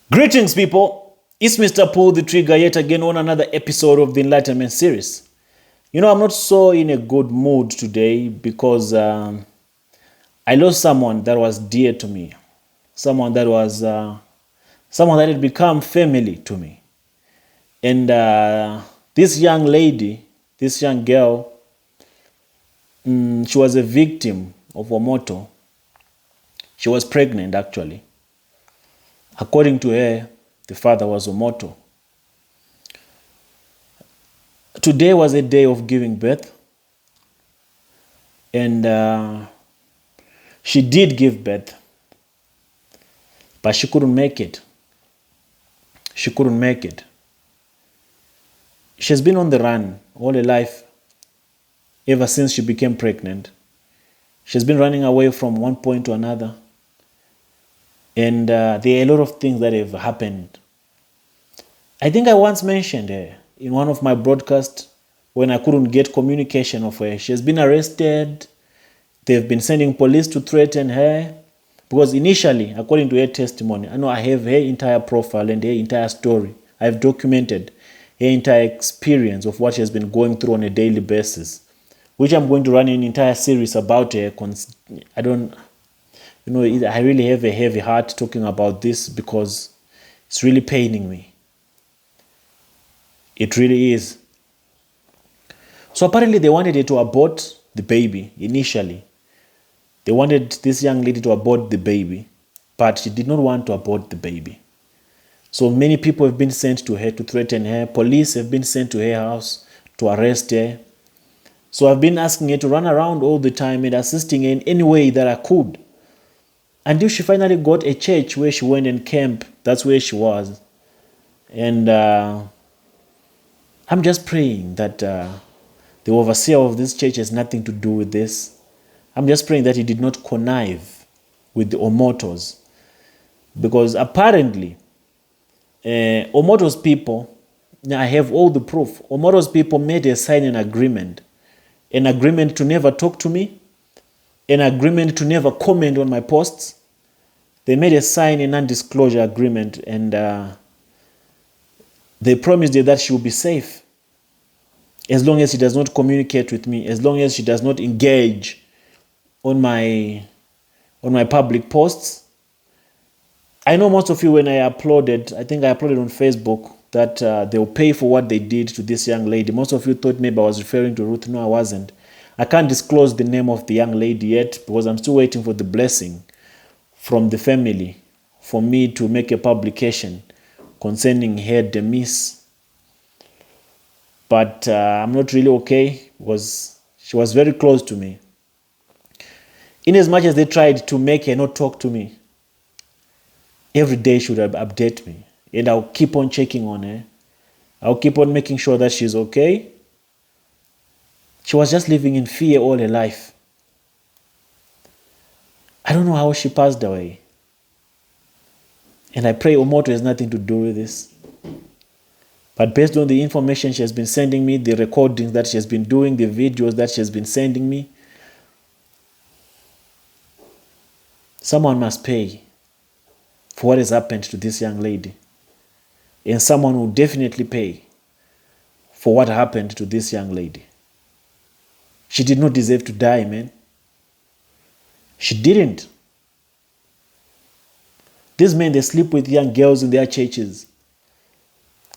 Greetings, people. It's Mr. Pull the Trigger yet again on another episode of the Enlightenment series. I'm not so in a good mood today because I lost someone that was dear to me, someone that was someone that had become family to me, and this young lady, this young girl, she was a victim of Omoto. She was pregnant, actually. According to her, the father was Omoto. Today was a day of giving birth, and she did give birth, but she couldn't make it. She couldn't make it. She's been on the run all her life, ever since she became pregnant. She's been running away from one point to another. And there are a lot of things that have happened. I think I once mentioned her in one of my broadcasts when I couldn't get communication of her. She has been arrested. They've been sending police to threaten her. Because initially, according to her testimony, I know I have her entire profile and her entire story. I've documented her entire experience of what she has been going through on a daily basis, which I'm going to run an entire series about her. I really have a heavy heart talking about this because it's really paining me. It really is. So apparently they wanted her to abort the baby initially. They wanted this young lady to abort the baby, but she did not want to abort the baby. So many people have been sent to her to threaten her. Police have been sent to her house to arrest her. So I've been asking her to run around all the time and assisting her in any way that I could. Until she finally got a church where she went and camped. That's where she was. And I'm just praying that the overseer of this church has nothing to do with this. I'm just praying that he did not connive with the Omotos. Because apparently, Omoto's people, I have all the proof. Omoto's people made her sign an agreement to never talk to me, an agreement to never comment on my posts. They made her sign a non-disclosure agreement, and they promised her that she will be safe as long as she does not communicate with me, as long as she does not engage on my public posts. I know most of you, when I uploaded, I think I uploaded on Facebook that they will pay for what they did to this young lady. Most of you thought maybe I was referring to Ruth. No, I wasn't. I can't disclose the name of the young lady yet because I'm still waiting for the blessing from the family for me to make a publication concerning her demise. But I'm not really okay because she was very close to me. In as much as they tried to make her not talk to me, every day she would update me. And I'll keep on checking on her. I'll keep on making sure that she's okay. She was just living in fear all her life. I don't know how she passed away. And I pray Omoto has nothing to do with this. But based on the information she has been sending me, the recordings that she has been doing, the videos that she has been sending me, someone must pay for what has happened to this young lady. And someone will definitely pay for what happened to this young lady. She did not deserve to die, man. She didn't. These men, they sleep with young girls in their churches.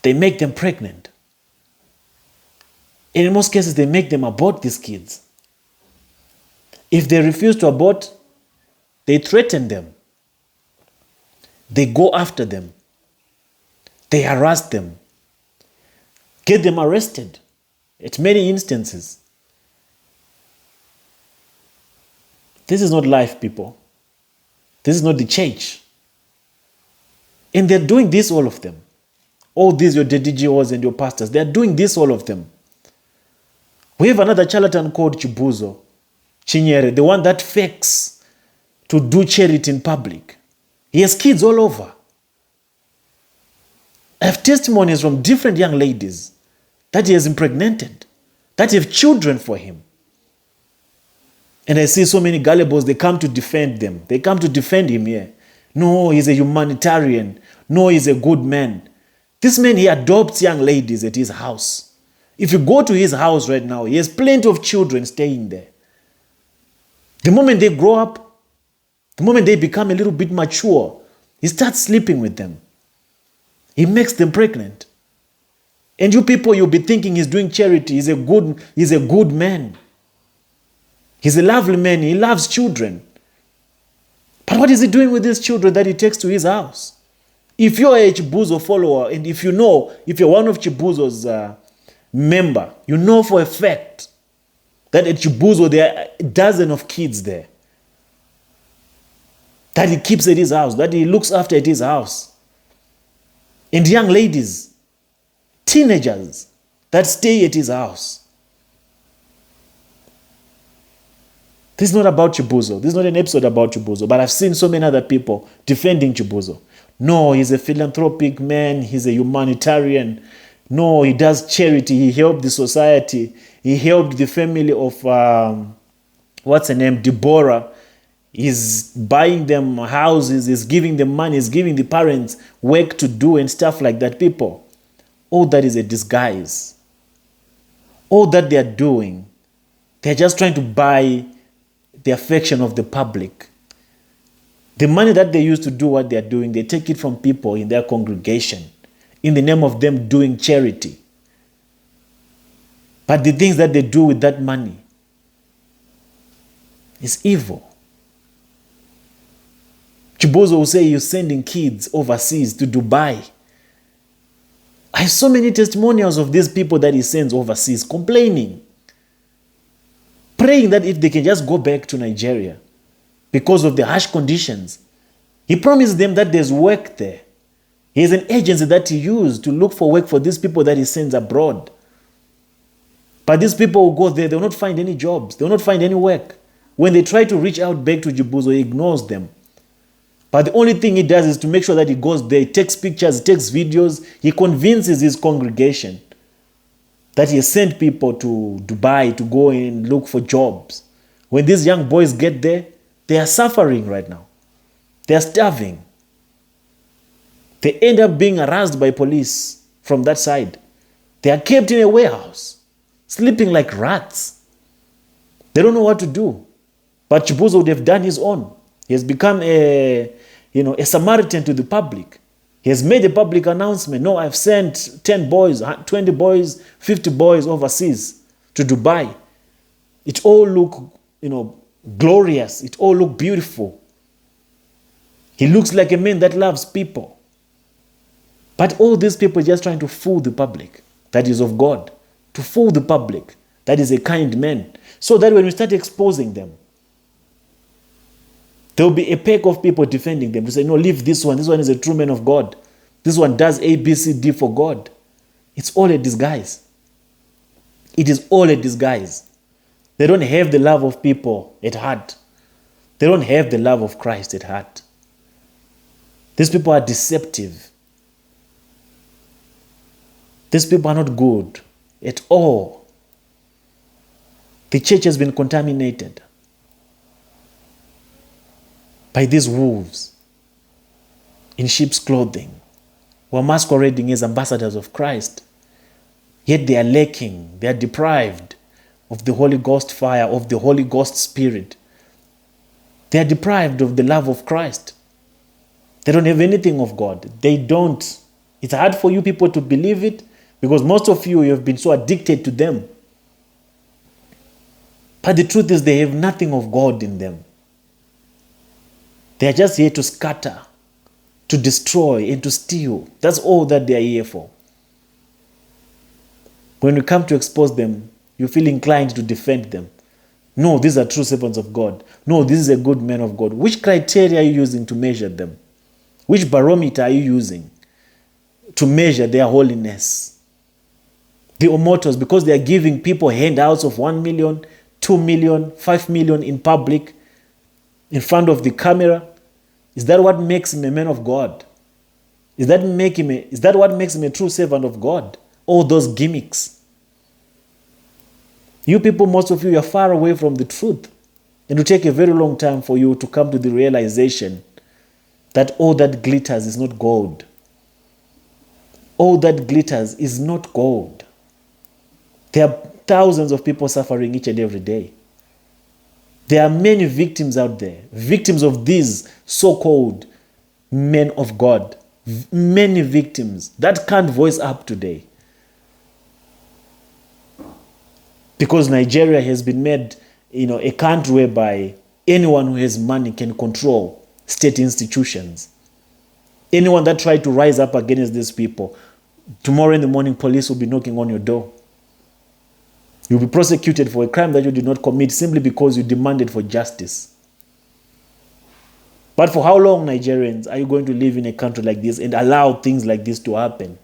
They make them pregnant. And in most cases, they make them abort these kids. If they refuse to abort, they threaten them. They go after them. They harass them. Get them arrested at many instances. This is not life, people. This is not the church. And they're doing this, all of them. All these, your DDGOs and your pastors, they're doing this, all of them. We have another charlatan called Chibuzo, Chinyere, the one that fakes to do charity in public. He has kids all over. I have testimonies from different young ladies that he has impregnated, that have children for him. And I see so many gullibles, they come to defend them. They come to defend him here. No, he's a humanitarian. No, he's a good man. This man, he adopts young ladies at his house. If you go to his house right now, he has plenty of children staying there. The moment they grow up, the moment they become a little bit mature, he starts sleeping with them. He makes them pregnant. And you people, you'll be thinking he's doing charity. He's a good man. He's a lovely man. He loves children. But what is he doing with these children that he takes to his house? If you're a Chibuzo follower, and if you're one of Chibuzo's member, you know for a fact that at Chibuzo there are a dozen of kids there that he keeps at his house, that he looks after at his house. And young ladies, teenagers that stay at his house. This is not about Chibuzo. This is not an episode about Chibuzo, but I've seen so many other people defending Chibuzo. No, he's a philanthropic man. He's a humanitarian. No, he does charity. He helped the society. He helped the family of, what's her name, Deborah. He's buying them houses. He's giving them money. He's giving the parents work to do and stuff like that. People, all that is a disguise. All that they are doing, they're just trying to buy the affection of the public. The money that they use to do what they're doing, they take it from people in their congregation in the name of them doing charity. But the things that they do with that money is evil. Chibuzo will say you're sending kids overseas to Dubai. I have so many testimonials of these people that he sends overseas complaining, praying that if they can just go back to Nigeria because of the harsh conditions. He promised them that there's work there. He has an agency that he used to look for work for these people that he sends abroad. But these people will go there, they will not find any jobs, they will not find any work. When they try to reach out back to Chibuzo, he ignores them. But the only thing he does is to make sure that he goes there, he takes pictures, he takes videos, he convinces his congregation that he has sent people to Dubai to go and look for jobs. When these young boys get there, they are suffering right now. They are starving. They end up being harassed by police from that side. They are kept in a warehouse, sleeping like rats. They don't know what to do. But Chibuzo would have done his own. He has become a Samaritan to the public. He has made a public announcement. No, I've sent 10 boys, 20 boys, 50 boys overseas to Dubai. It all look, glorious. It all look beautiful. He looks like a man that loves people. But all these people are just trying to fool the public that is of God, to fool the public that is a kind man, so that when we start exposing them, there will be a pack of people defending them to say, no, leave this one. This one is a true man of God. This one does A, B, C, D for God. It's all a disguise. It is all a disguise. They don't have the love of people at heart. They don't have the love of Christ at heart. These people are deceptive. These people are not good at all. The church has been contaminated by these wolves in sheep's clothing who are masquerading as ambassadors of Christ. Yet they are lacking, they are deprived of the Holy Ghost fire, of the Holy Ghost Spirit. They are deprived of the love of Christ. They don't have anything of God. They don't. It's hard for you people to believe it because most of you have been so addicted to them. But the truth is they have nothing of God in them. They are just here to scatter, to destroy, and to steal. That's all that they are here for. When we come to expose them, you feel inclined to defend them. No, these are true servants of God. No, this is a good man of God. Which criteria are you using to measure them? Which barometer are you using to measure their holiness? The Omotos, because they are giving people handouts of 1 million, 2 million, 5 million in public, in front of the camera, is that what makes him a man of God? Is that what makes him a true servant of God? All those gimmicks. You people, most of you are far away from the truth. And it will take a very long time for you to come to the realization that all that glitters is not gold. all that glitters is not gold. There are thousands of people suffering each and every day. There are many victims out there, victims of these so-called men of God. Many victims that can't voice up today. Because Nigeria has been made, a country whereby anyone who has money can control state institutions. Anyone that tried to rise up against these people, tomorrow in the morning, police will be knocking on your door. You'll be prosecuted for a crime that you did not commit simply because you demanded for justice. But for how long, Nigerians, are you going to live in a country like this and allow things like this to happen?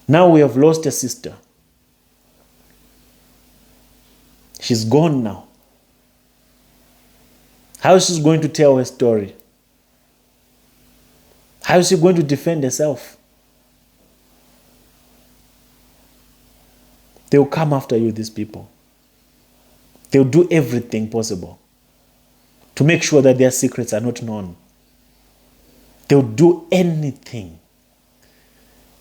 Now we have lost a sister. She's gone now. How is she going to tell her story? How is she going to defend herself? They will come after you, these people. They will do everything possible to make sure that their secrets are not known. They will do anything.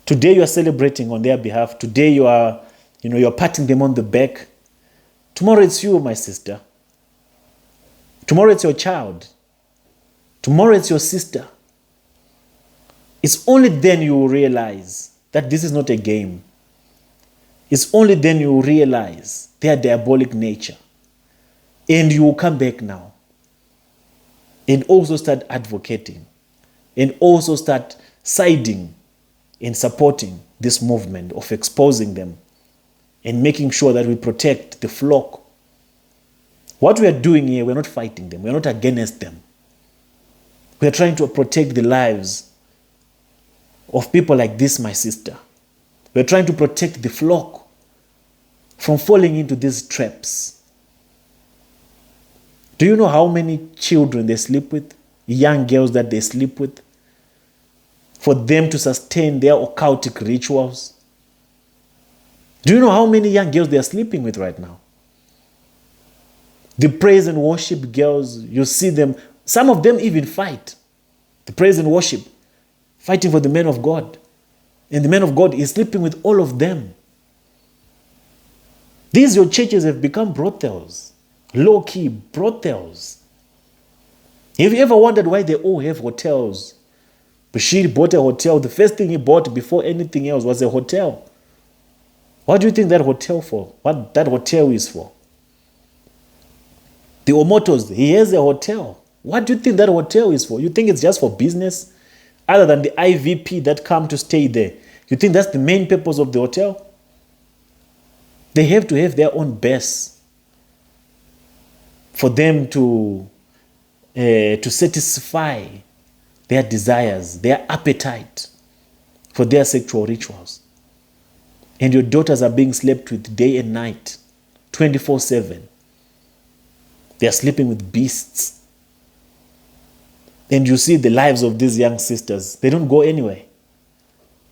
Today you are celebrating on their behalf. Today you are, you're patting them on the back. Tomorrow it's you, my sister. Tomorrow it's your child. Tomorrow it's your sister. It's only then you will realize that this is not a game. It's only then you will realize their diabolic nature. And you will come back now. And also start advocating. And also start siding and supporting this movement of exposing them. And making sure that we protect the flock. What we are doing here, we're not fighting them. We're not against them. We are trying to protect the lives of people like this, my sister. We're trying to protect the flock from falling into these traps. Do you know how many children they sleep with? Young girls that they sleep with? For them to sustain their occultic rituals? Do you know how many young girls they are sleeping with right now? The praise and worship girls, you see them, some of them even fight. The praise and worship, fighting for the men of God. And the man of God is sleeping with all of them. These your churches have become brothels. Low-key brothels. Have you ever wondered why they all have hotels? Bashir bought a hotel. The first thing he bought before anything else was a hotel. What do you think that hotel for? What that hotel is for? The Omotos, he has a hotel. What do you think that hotel is for? You think it's just for business? Other than the IVP that come to stay there. You think that's the main purpose of the hotel? They have to have their own base for them to satisfy their desires, their appetite for their sexual rituals. And your daughters are being slept with day and night, 24/7. They are sleeping with beasts. And you see the lives of these young sisters, they don't go anywhere.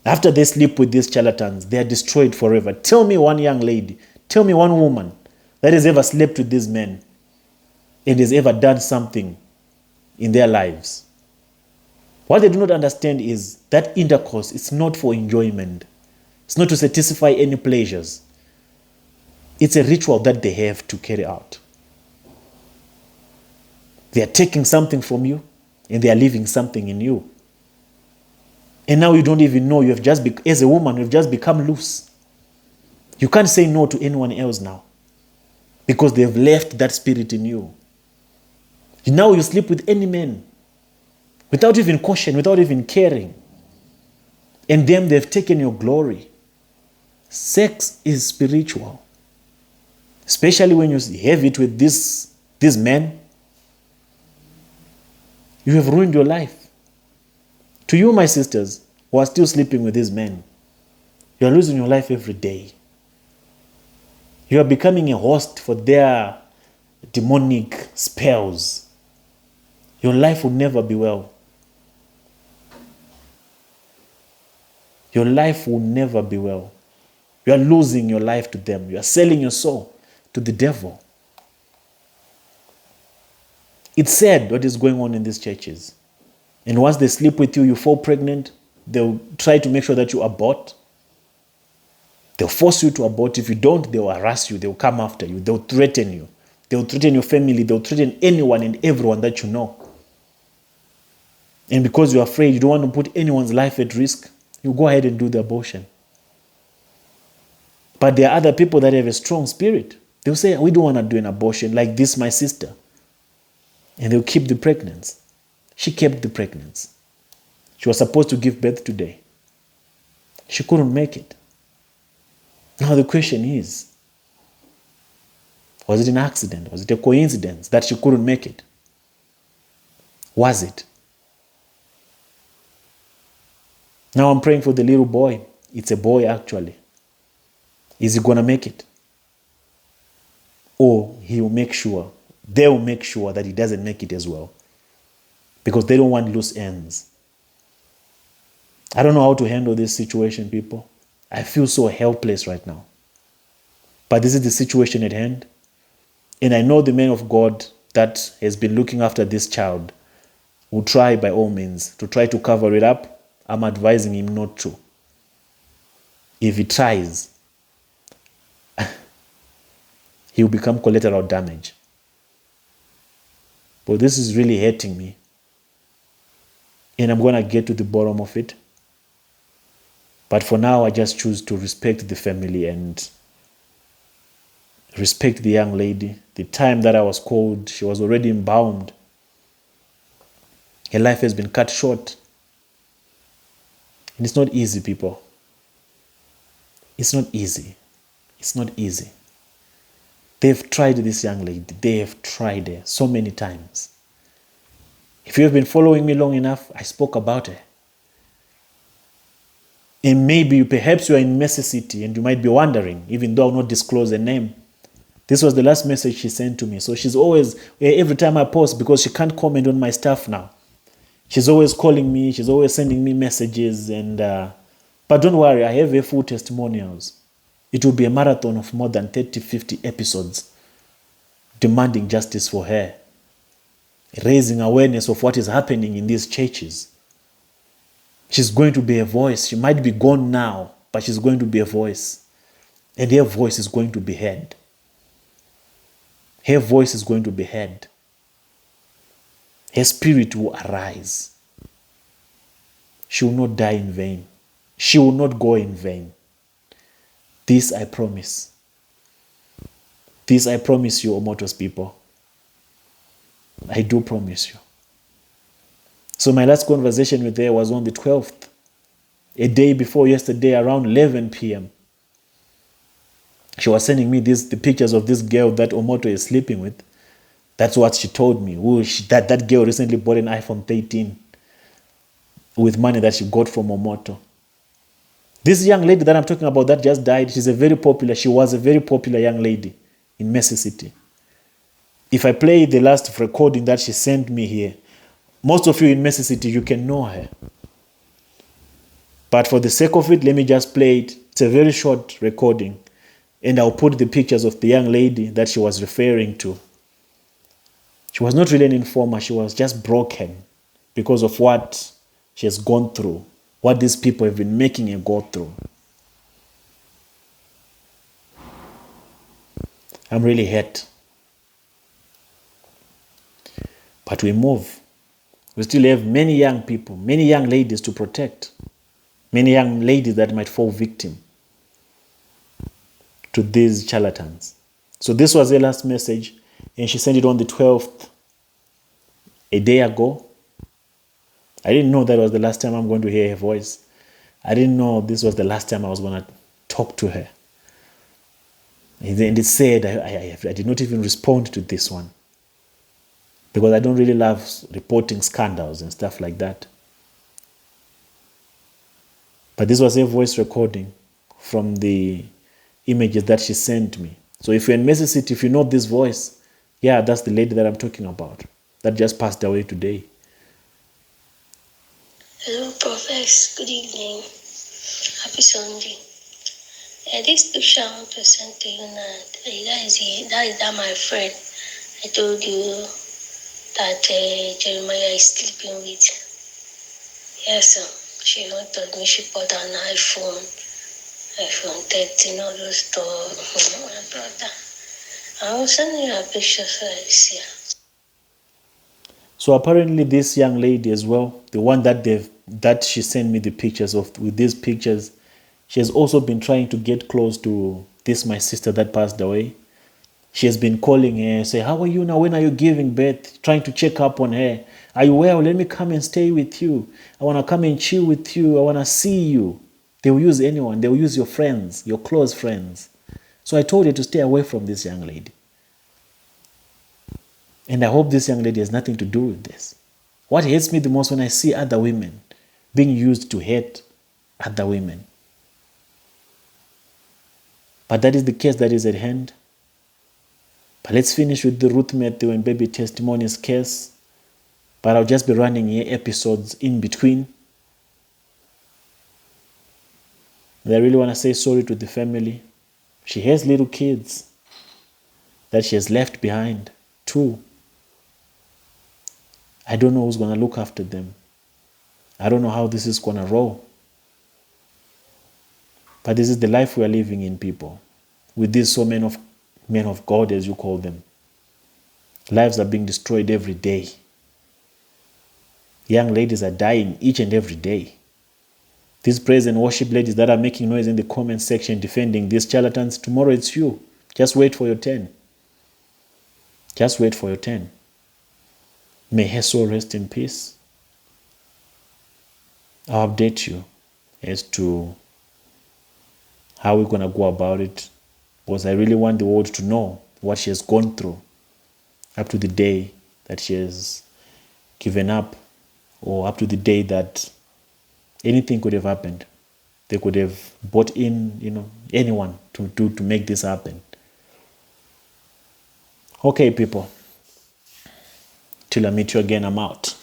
After they sleep with these charlatans, they are destroyed forever. Tell me one young lady, tell me one woman that has ever slept with these men and has ever done something in their lives. What they do not understand is that intercourse is not for enjoyment. It's not to satisfy any pleasures. It's a ritual that they have to carry out. They are taking something from you and they are leaving something in you. And now you don't even know, as a woman, you've just become loose. You can't say no to anyone else now because they've left that spirit in you. Now you sleep with any man without even caution, without even caring. And them, they've taken your glory. Sex is spiritual. Especially when you have it with these men. You have ruined your life. To you, my sisters, who are still sleeping with these men, you are losing your life every day. You are becoming a host for their demonic spells. Your life will never be well. Your life will never be well. You are losing your life to them. You are selling your soul to the devil. It's sad what is going on in these churches. And once they sleep with you, you fall pregnant. They'll try to make sure that you abort. They'll force you to abort. If you don't, they'll harass you. They'll come after you. They'll threaten you. They'll threaten your family. They'll threaten anyone and everyone that you know. And because you're afraid, you don't want to put anyone's life at risk, you go ahead and do the abortion. But there are other people that have a strong spirit. They'll say, we don't want to do an abortion like this, my sister. And they'll keep the pregnancy. She kept the pregnancy. She was supposed to give birth today. She couldn't make it. Now the question is, was it an accident? Was it a coincidence that she couldn't make it? Was it? Now I'm praying for the little boy. It's a boy actually. Is he going to make it? Or they'll make sure that he doesn't make it as well. Because they don't want loose ends. I don't know how to handle this situation, people. I feel so helpless right now. But this is the situation at hand. And I know the man of God that has been looking after this child will try by all means to try to cover it up. I'm advising him not to. If he tries, he will become collateral damage. But this is really hurting me. And I'm going to get to the bottom of it. But for now, I just choose to respect the family and respect the young lady. The time that I was called, she was already embalmed. Her life has been cut short. And it's not easy, people. It's not easy. It's not easy. They've tried this young lady. They have tried her so many times. If you have been following me long enough, I spoke about her. And maybe, perhaps you are in Mercy City and you might be wondering, even though I will not disclose her name. This was the last message she sent to me. So she's always, every time I post, because she can't comment on my stuff now, she's always calling me, she's always sending me messages. But don't worry, I have her full testimonials. It will be a marathon of more than 30, 50 episodes demanding justice for her, raising awareness of what is happening in these churches. She's going to be a voice. She might be gone now, but she's going to be a voice. And her voice is going to be heard. Her voice is going to be heard. Her spirit will arise. She will not die in vain. She will not go in vain. This I promise. This I promise you, Omoto's people. I do promise you. So my last conversation with her was on the 12th, a day before yesterday, around 11 p.m. She was sending me the pictures of this girl that Omoto is sleeping with. That's what she told me. That girl recently bought an iPhone 13 with money that she got from Omoto. This young lady that I'm talking about that just died, she was a very popular young lady in Mercy City. If I play the last recording that she sent me here, most of you in Mercy City, you can know her. But for the sake of it, let me just play it. It's a very short recording. And I'll put the pictures of the young lady that she was referring to. She was not really an informer. She was just broken because of what she has gone through, what these people have been making her go through. I'm really hurt. But we move. We still have many young people, many young ladies to protect. Many young ladies that might fall victim to these charlatans. So this was her last message, and she sent it on the 12th, a day ago. I didn't know that was the last time I'm going to hear her voice. I didn't know this was the last time I was going to talk to her. And it said, I did not even respond to this one, because I don't really love reporting scandals and stuff like that. But this was a voice recording from the images that she sent me. So if you're in Mercy City, if you know this voice, yeah, that's the lady that I'm talking about, that just passed away today. Hello, Prophet. Good evening. Happy Sunday. This picture I want to send to you now, that is my friend I told you that Jeremiah is sleeping with. Yes, sir. She wanted me, she bought an iPhone 13, all those stuff. My brother. I will send you a picture so I see her. So apparently this young lady as well, the one that she sent me the pictures of, with these pictures, she has also been trying to get close to this my sister that passed away. She has been calling her, say, how are you now? When are you giving birth? Trying to check up on her. Are you well? Let me come and stay with you. I want to come and chill with you. I want to see you. They will use anyone. They will use your friends, your close friends. So I told her to stay away from this young lady. And I hope this young lady has nothing to do with this. What hurts me the most when I see other women being used to hurt other women. But that is the case that is at hand. But let's finish with the Ruth Matthew and baby testimonies case. But I'll just be running here episodes in between. And I really want to say sorry to the family. She has little kids that she has left behind, too. I don't know who's going to look after them. I don't know how this is going to roll. But this is the life we are living in, people. With these so many of men of God, as you call them. Lives are being destroyed every day. Young ladies are dying each and every day. These praise and worship ladies that are making noise in the comment section defending these charlatans, tomorrow it's you. Just wait for your turn. Just wait for your turn. May her soul rest in peace. I'll update you as to how we're going to go about it, because I really want the world to know what she has gone through up to the day that she has given up, or up to the day that anything could have happened. They could have brought in, anyone to make this happen. Okay, people. Till I meet you again, I'm out.